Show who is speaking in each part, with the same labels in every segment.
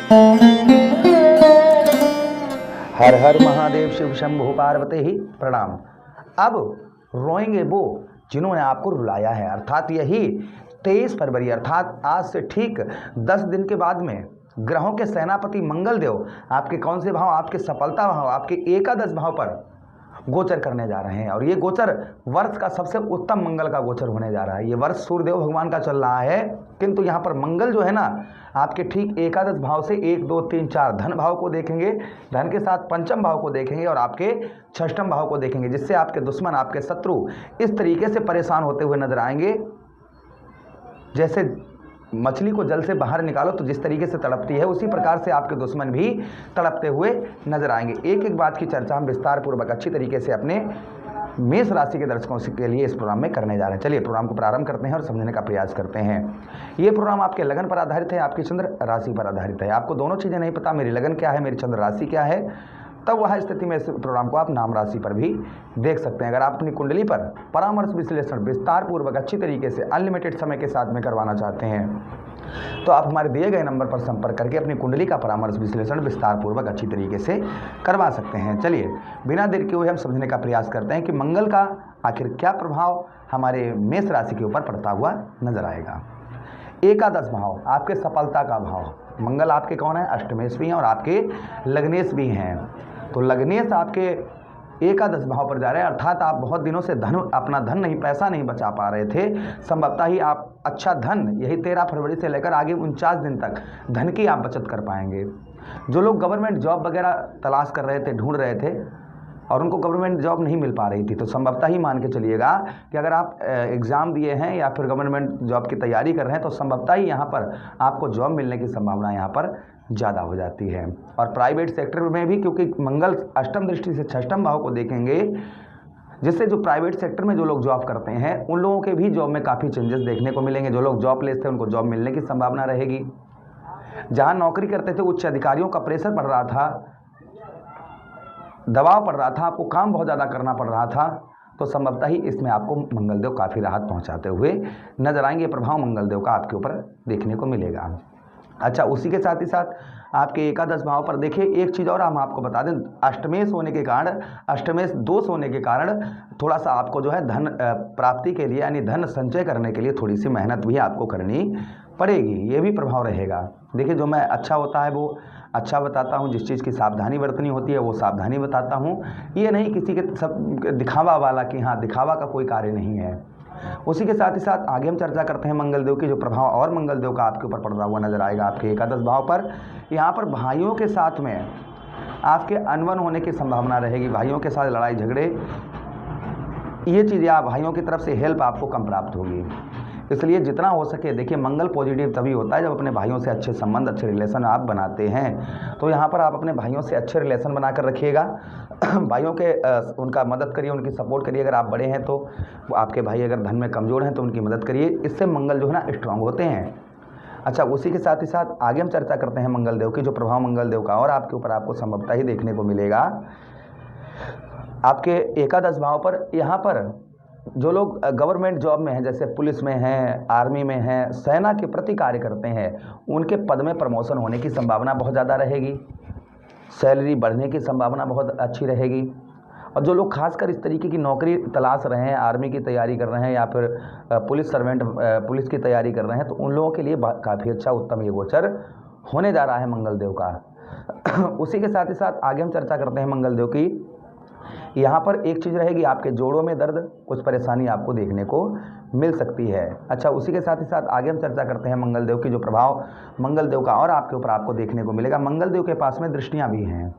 Speaker 1: हर हर महादेव, शिव शंभु पार्वती ही प्रणाम। अब रोएंगे वो जिन्होंने आपको रुलाया है, अर्थात यही 23 फरवरी अर्थात आज से ठीक 10 दिन के बाद में ग्रहों के सेनापति मंगल देव आपके कौन से भाव, आपके सफलता भाव, आपके एकादश भाव पर गोचर करने जा रहे हैं। और ये गोचर वर्ष का सबसे उत्तम मंगल का गोचर होने जा रहा है। ये वर्ष सूर्यदेव भगवान का चल रहा है, किंतु यहाँ पर मंगल जो है ना आपके ठीक एकादश भाव से 1 2 3 4 धन भाव को देखेंगे, धन के साथ पंचम भाव को देखेंगे और आपके षष्ठम भाव को देखेंगे, जिससे आपके दुश्मन, आपके शत्रु इस तरीके से परेशान होते हुए नजर आएंगे। जैसे मछली को जल से बाहर निकालो तो जिस तरीके से तड़पती है, उसी प्रकार से आपके दुश्मन भी तड़पते हुए नजर आएंगे। एक एक बात की चर्चा हम विस्तार पूर्वक अच्छी तरीके से अपने मेष राशि के दर्शकों के लिए इस प्रोग्राम में करने जा रहे हैं। चलिए प्रोग्राम को प्रारंभ करते हैं और समझने का प्रयास करते हैं। ये प्रोग्राम आपके लगन पर आधारित है, आपकी चंद्र राशि पर आधारित है। आपको दोनों चीज़ें नहीं पता, मेरी लगन क्या है, मेरी चंद्र राशि क्या है, तब वह स्थिति में इस प्रोग्राम को आप नाम राशि पर भी देख सकते हैं। अगर आप अपनी कुंडली पर परामर्श विश्लेषण विस्तार पूर्वक अच्छी तरीके से अनलिमिटेड समय के साथ में करवाना चाहते हैं तो आप हमारे दिए गए नंबर पर संपर्क करके अपनी कुंडली का परामर्श विश्लेषण विस्तार पूर्वक अच्छी तरीके से करवा सकते हैं। चलिए बिना देर के हुए हम समझने का प्रयास करते हैं कि मंगल का आखिर क्या प्रभाव हमारे मेष राशि के ऊपर पड़ता हुआ नजर आएगा। एकादश भाव आपके सफलता का भाव, मंगल आपके कौन है, अष्टमेश भी हैं और आपके लग्नेश भी हैं। तो लग्नेश आपके एकादश भाव पर जा रहे हैं, अर्थात आप बहुत दिनों से अपना धन नहीं, पैसा नहीं बचा पा रहे थे। संभवतः ही आप अच्छा धन यही 13 फरवरी से लेकर आगे 49 दिन तक धन की आप बचत कर पाएंगे। जो लोग गवर्नमेंट जॉब वगैरह तलाश कर रहे थे, ढूंढ रहे थे और उनको गवर्नमेंट जॉब नहीं मिल पा रही थी, तो संभवतः ही मान के चलिएगा कि अगर आप एग्ज़ाम दिए हैं या फिर गवर्नमेंट जॉब की तैयारी कर रहे हैं तो संभवतः ही यहाँ पर आपको जॉब मिलने की संभावना यहाँ पर ज़्यादा हो जाती है। और प्राइवेट सेक्टर में भी, क्योंकि मंगल अष्टम दृष्टि से षष्ठम भाव को देखेंगे, जिससे जो प्राइवेट सेक्टर में जो लोग जॉब करते हैं उन लोगों के भी जॉब में काफ़ी चेंजेस देखने को मिलेंगे। जो लोग जॉब लेते थे उनको जॉब मिलने की संभावना रहेगी। जहाँ नौकरी करते थे उच्च अधिकारियों का प्रेशर पड़ रहा था, दबाव पड़ रहा था, आपको काम बहुत ज़्यादा करना पड़ रहा था, तो संभवतः ही इसमें आपको मंगलदेव काफ़ी राहत पहुंचाते हुए नजर आएंगे। प्रभाव मंगलदेव का आपके ऊपर देखने को मिलेगा। अच्छा, उसी के साथ ही साथ आपके एकादश भाव पर देखिए एक चीज़ और हम आपको बता दें, अष्टमेश होने के कारण, अष्टमेश दोष होने के कारण थोड़ा सा आपको जो है धन प्राप्ति के लिए यानी धन संचय करने के लिए थोड़ी सी मेहनत भी आपको करनी पड़ेगी। ये भी प्रभाव रहेगा। देखिए जो मैं अच्छा होता है वो अच्छा बताता हूँ, जिस चीज़ की सावधानी बरतनी होती है वो सावधानी बताता हूँ। ये नहीं किसी के सब दिखावा वाला कि हाँ दिखावा का कोई कार्य नहीं है। उसी के साथ ही साथ आगे हम चर्चा करते हैं मंगलदेव की जो प्रभाव और मंगलदेव का आपके ऊपर पड़ता हुआ नजर आएगा आपके एकादश भाव पर। यहाँ पर भाइयों के साथ में आपके अनबन होने की संभावना रहेगी, भाइयों के साथ लड़ाई झगड़े, ये चीज़ें आप भाइयों की तरफ से हेल्प आपको कम प्राप्त होगी। इसलिए जितना हो सके देखिए, मंगल पॉजिटिव तभी होता है जब अपने भाइयों से अच्छे संबंध, अच्छे रिलेशन आप बनाते हैं। तो यहाँ पर आप अपने भाइयों से अच्छे रिलेशन बनाकर रखिएगा। भाइयों के उनका मदद करिए, उनकी सपोर्ट करिए। अगर आप बड़े हैं तो आपके भाई अगर धन में कमज़ोर हैं तो उनकी मदद करिए, इससे मंगल जो है ना स्ट्रांग होते हैं। अच्छा, उसी के साथ ही साथ आगे हम चर्चा करते हैं मंगलदेव की जो प्रभाव मंगलदेव का और आपके ऊपर आपको संभवतः ही देखने को मिलेगा आपके एकादश भाव पर। यहाँ पर जो लोग गवर्नमेंट जॉब में हैं, जैसे पुलिस में हैं, आर्मी में हैं, सेना के प्रति कार्य करते हैं, उनके पद में प्रमोशन होने की संभावना बहुत ज़्यादा रहेगी, सैलरी बढ़ने की संभावना बहुत अच्छी रहेगी। और जो लोग खासकर इस तरीके की नौकरी तलाश रहे हैं, आर्मी की तैयारी कर रहे हैं या फिर पुलिस सर्वेंट पुलिस की तैयारी कर रहे हैं, तो उन लोगों के लिए काफ़ी अच्छा उत्तम ये गोचर होने जा रहा है मंगलदेव का। उसी के साथ ही साथ आगे हम चर्चा करते हैं मंगलदेव की। यहाँ पर एक चीज़ रहेगी, आपके जोड़ों में दर्द, कुछ परेशानी आपको देखने को मिल सकती है। अच्छा, उसी के साथ ही साथ आगे हम चर्चा करते हैं मंगलदेव की जो प्रभाव मंगलदेव का और आपके ऊपर आपको देखने को मिलेगा। मंगलदेव के पास में दृष्टियाँ भी हैं,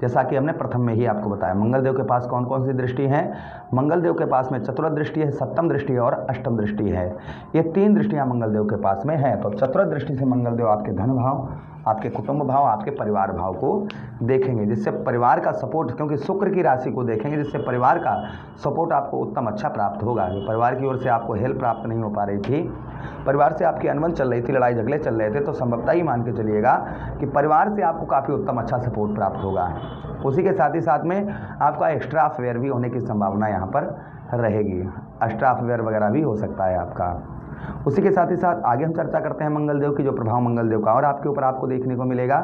Speaker 1: जैसा कि हमने प्रथम में ही आपको बताया। मंगलदेव के पास कौन कौन सी दृष्टि हैं? मंगलदेव के पास में चतुर्थ दृष्टि है, सप्तम दृष्टि है और अष्टम दृष्टि है। ये 3 दृष्टियां मंगलदेव के पास में हैं। तो चतुर्थ दृष्टि से मंगलदेव आपके धन भाव, आपके कुटुंब भाव, आपके परिवार भाव को देखेंगे, जिससे परिवार का सपोर्ट, क्योंकि शुक्र की राशि को देखेंगे, जिससे परिवार का सपोर्ट आपको उत्तम अच्छा प्राप्त होगा। जो परिवार की ओर से आपको हेल्प प्राप्त नहीं हो पा रही थी, परिवार से आपकी अनबन चल रही थी, लड़ाई झगड़े चल रहे थे, तो संभवतः ही मान के चलिएगा कि परिवार से आपको काफ़ी उत्तम अच्छा सपोर्ट प्राप्त होगा। उसी के साथ ही साथ में आपका एक्स्ट्रा अफेयर भी होने की संभावना यहाँ पर रहेगी, एक्स्ट्रा अफेयर वगैरह भी हो सकता है आपका। उसी के साथ ही साथ आगे हम चर्चा करते हैं मंगल देव की, जो प्रभाव मंगल देव का और आपके ऊपर आपको देखने को मिलेगा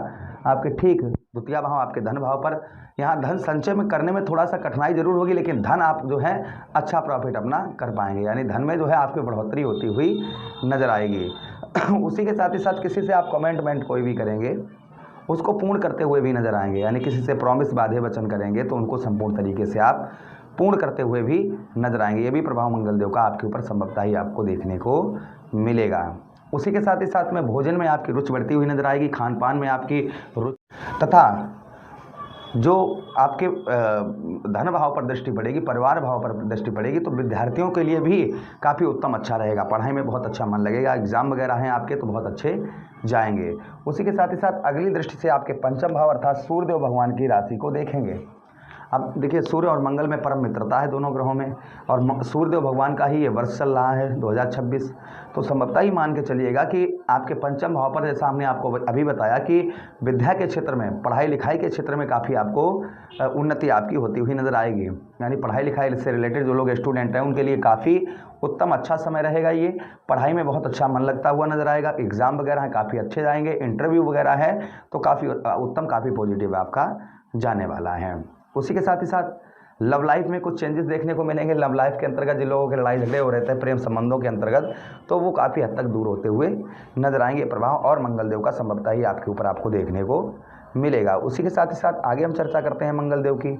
Speaker 1: आपके ठीक द्वितीय भाव आपके धन भाव पर। यहाँ धन संचय में करने में थोड़ा सा कठिनाई जरूर होगी, लेकिन धन आप जो है अच्छा प्रॉफिट अपना कर पाएंगे, यानी धन में जो है आपकी बढ़ोतरी होती हुई नजर आएगी। उसी के साथ ही साथ किसी से आप कमेंटमेंट कोई भी करेंगे उसको पूर्ण करते हुए भी नजर आएंगे, यानी किसी से प्रॉमिस बाधे वचन करेंगे तो उनको संपूर्ण तरीके से आप पूर्ण करते हुए भी नजर आएंगे। ये भी प्रभाव मंगल देव का आपके ऊपर संभवतः ही आपको देखने को मिलेगा। उसी के साथ ही साथ में भोजन में आपकी रुचि बढ़ती हुई नजर आएगी, खान पान में आपकी रुचि तथा जो आपके धन भाव पर दृष्टि पड़ेगी, परिवार भाव पर दृष्टि पड़ेगी, तो विद्यार्थियों के लिए भी काफ़ी उत्तम अच्छा रहेगा, पढ़ाई में बहुत अच्छा मन लगेगा, एग्जाम वगैरह हैं आपके तो बहुत अच्छे जाएंगे। उसी के साथ ही साथ अगली दृष्टि से आपके पंचम भाव अर्थात सूर्यदेव भगवान की राशि को देखेंगे। अब देखिए सूर्य और मंगल में परम मित्रता है दोनों ग्रहों में, और सूर्यदेव भगवान का ही ये वर्ष चल रहा है 2026, तो संभवतः ही मान के चलिएगा कि आपके पंचम भाव पर, जैसा हमने आपको अभी बताया कि विद्या के क्षेत्र में, पढ़ाई लिखाई के क्षेत्र में काफ़ी आपको उन्नति आपकी होती हुई नज़र आएगी, यानी पढ़ाई लिखाई से रिलेटेड जो लोग स्टूडेंट हैं उनके लिए काफ़ी उत्तम अच्छा समय रहेगा। ये पढ़ाई में बहुत अच्छा मन लगता हुआ नज़र आएगा, एग्ज़ाम वगैरह हैं काफ़ी अच्छे जाएंगे, इंटरव्यू वगैरह है तो काफ़ी उत्तम, काफ़ी पॉजिटिव आपका जाने वाला है। उसी के साथ ही साथ लव लाइफ में कुछ चेंजेस देखने को मिलेंगे। लव लाइफ के अंतर्गत जिन लोगों के लड़ाई झगड़े हो रहे थे प्रेम संबंधों के अंतर्गत, तो वो काफ़ी हद तक दूर होते हुए नजर आएंगे प्रभाव, और मंगल देव का संभवतः ही आपके ऊपर आपको देखने को मिलेगा। उसी के साथ ही साथ आगे हम चर्चा करते हैं मंगल देव की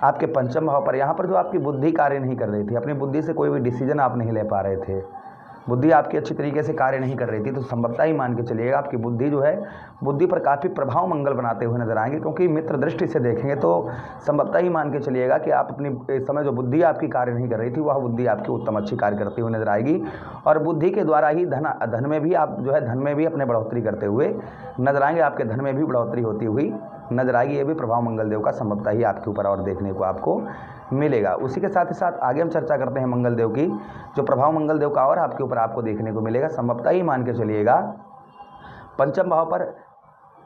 Speaker 1: आपके पंचम भाव पर। यहाँ पर जो आपकी बुद्धि कार्य नहीं कर रही थी, अपनी बुद्धि से कोई भी डिसीजन आप नहीं ले पा रहे थे, बुद्धि आपकी अच्छी तरीके से कार्य नहीं कर रही थी, तो संभवतः ही मान के चलिएगा आपकी बुद्धि जो है, बुद्धि पर काफ़ी प्रभाव मंगल बनाते हुए नजर आएंगे, क्योंकि मित्र दृष्टि से देखेंगे तो संभवतः ही मान के चलिएगा कि आप अपनी इस समय जो बुद्धि आपकी कार्य नहीं कर रही थी वह बुद्धि आपकी उत्तम अच्छी कार्य करती हुई नजर आएगी, और बुद्धि के द्वारा ही धन में भी आप जो है धन में भी अपने बढ़ोतरी करते हुए नजर आएंगे, आपके धन में भी बढ़ोतरी होती हुई नजर आएगी। ये भी प्रभाव मंगल देव का संभवतः ही आपके ऊपर और देखने को आपको मिलेगा। उसी के साथ ही साथ आगे हम चर्चा करते हैं मंगल देव की, जो प्रभाव मंगल देव का और आपके ऊपर आपको देखने को मिलेगा, संभवतः ही मान के चलिएगा पंचम भाव पर।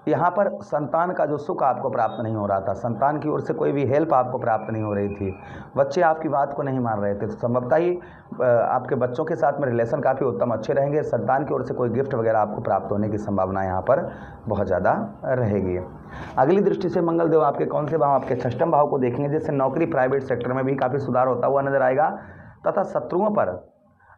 Speaker 1: यहाँ पर संतान का जो सुख आपको प्राप्त नहीं हो रहा था, संतान की ओर से कोई भी हेल्प आपको प्राप्त नहीं हो रही थी, बच्चे आपकी बात को नहीं मान रहे थे, तो संभवतः ही आपके बच्चों के साथ में रिलेशन काफ़ी उत्तम अच्छे रहेंगे, संतान की ओर से कोई गिफ्ट वगैरह आपको प्राप्त होने की संभावना यहाँ पर बहुत ज़्यादा रहेगी। अगली दृष्टि से मंगल देव आपके कौन से भाव, आपके षष्ठम भाव को देखेंगे, जिससे नौकरी प्राइवेट सेक्टर में भी काफ़ी सुधार होता हुआ नजर आएगा, तथा शत्रुओं पर,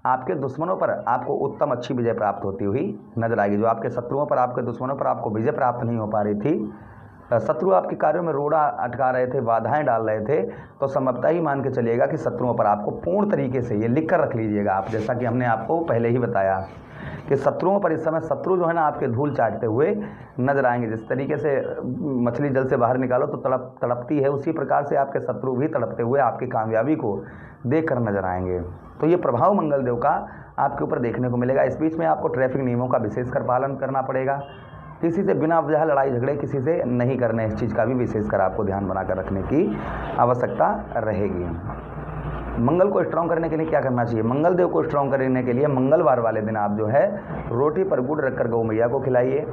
Speaker 1: आपके दुश्मनों पर आपको उत्तम अच्छी विजय प्राप्त होती हुई नजर आएगी। जो आपके शत्रुओं पर, आपके दुश्मनों पर आपको विजय प्राप्त नहीं हो पा रही थी, शत्रु आपके कार्यों में रोड़ा अटका रहे थे, बाधाएं डाल रहे थे, तो संभवतः ही मान के चलिएगा कि शत्रुओं पर आपको पूर्ण तरीके से, ये लिख कर रख लीजिएगा आप, जैसा कि हमने आपको पहले ही बताया कि शत्रुओं पर इस समय शत्रु जो है ना आपके धूल चाटते हुए नजर आएंगे। जिस तरीके से मछली जल से बाहर निकालो तो तड़पती है, उसी प्रकार से आपके शत्रु भी तड़पते हुए आपकी कामयाबी को देख कर नजर आएंगे। तो ये प्रभाव मंगल देव का आपके ऊपर देखने को मिलेगा। इस बीच में आपको ट्रैफिक नियमों का विशेषकर पालन करना पड़ेगा, किसी से बिना वजह लड़ाई झगड़े किसी से नहीं करने, इस चीज़ का भी विशेषकर आपको ध्यान बनाकर रखने की आवश्यकता रहेगी। मंगल को स्ट्रॉन्ग करने के लिए क्या करना चाहिए, मंगल देव को स्ट्रॉन्ग करने के लिए मंगलवार वाले दिन आप जो है रोटी पर गुड़ रखकर गौ मैया को खिलाइए।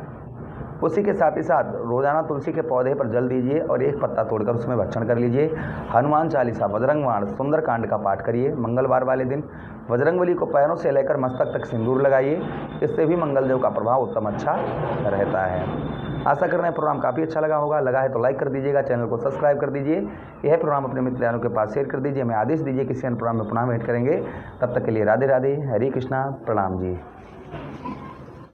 Speaker 1: उसी के साथ ही साथ रोजाना तुलसी के पौधे पर जल दीजिए और एक पत्ता तोड़कर उसमें भक्षण कर लीजिए। हनुमान चालीसा, बजरंगबाण, सुंदरकांड का पाठ करिए मंगलवार वाले दिन। बजरंगबली को पैरों से लेकर मस्तक तक सिंदूर लगाइए, इससे भी मंगल देव का प्रभाव उत्तम अच्छा रहता है। आशा कर रहे हैं प्रोग्राम काफ़ी अच्छा लगा होगा, लगा है तो लाइक कर दीजिएगा, चैनल को सब्सक्राइब कर दीजिए, यह प्रोग्राम अपने मित्रों के पास शेयर कर दीजिए। हमें आदेश दीजिए किसी अन्य प्रोग्राम में पुनः भेंट करेंगे, तब तक के लिए राधे राधे, हरे कृष्णा, प्रणाम जी।